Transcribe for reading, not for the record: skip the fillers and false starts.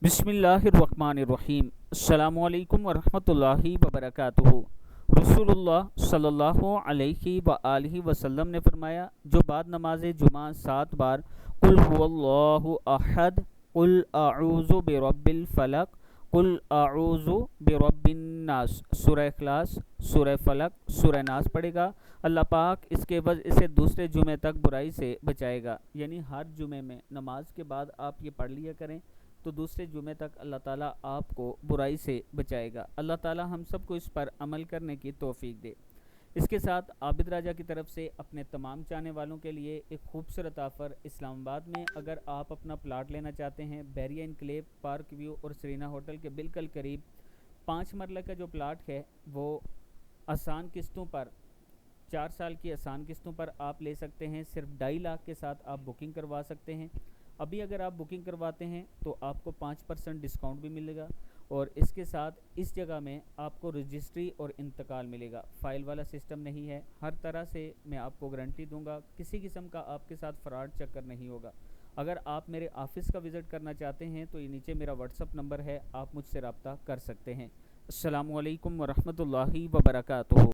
बिस्मिल्लाहिर्रहमानिर्रहीम। अस्सलामुअलैकुम वरहमतुल्लाहि वबरकातुहू। रसूलुल्लाह सल्लल्लाहु अलैहि व आलिहि वसल्लम ने फरमाया, जो बाद नमाज जुमा 7 बार कुल हुवल्लाहु अहद, कुल अऊज़ु बिरब्बिल फलक, कुल अऊज़ु बिरब्बिन नास, सूरह इखलास, सूरह फलक, सूरह नास पढ़ेगा, अल्लाह पाक इसके वजह से दूसरे जुमे तक बुराई से बचाएगा। यानी हर जुमे में नमाज के बाद आप ये पढ़ लिया करें तो दूसरे जुमे तक अल्लाह ताला आपको बुराई से बचाएगा। अल्लाह ताला हम सबको इस पर अमल करने की तौफीक दे। इसके साथ आबिद राजा की तरफ से अपने तमाम चाहने वालों के लिए एक खूबसूरत ऑफ़र इस्लामाबाद में, अगर आप अपना प्लाट लेना चाहते हैं, बैरिया इनक्लेव, पार्क व्यू और सरीना होटल के बिल्कुल करीब 5 मरला का जो प्लाट है वो आसान किस्तों पर 4 साल की आसान किस्तों पर आप ले सकते हैं। सिर्फ 2.5 लाख के साथ आप बुकिंग करवा सकते हैं। अभी अगर आप बुकिंग करवाते हैं तो आपको 5% डिस्काउंट भी मिलेगा और इसके साथ इस जगह में आपको रजिस्ट्री और इंतकाल मिलेगा। फ़ाइल वाला सिस्टम नहीं है। हर तरह से मैं आपको गारंटी दूंगा, किसी किस्म का आपके साथ फ्रॉड चक्कर नहीं होगा। अगर आप मेरे ऑफ़िस का विज़िट करना चाहते हैं तो ये नीचे मेरा व्हाट्सअप नंबर है, आप मुझसे रब्ता कर सकते हैं। अस्सलामु अलैकुम वरहमतुल्लाहि वबरकातुहू।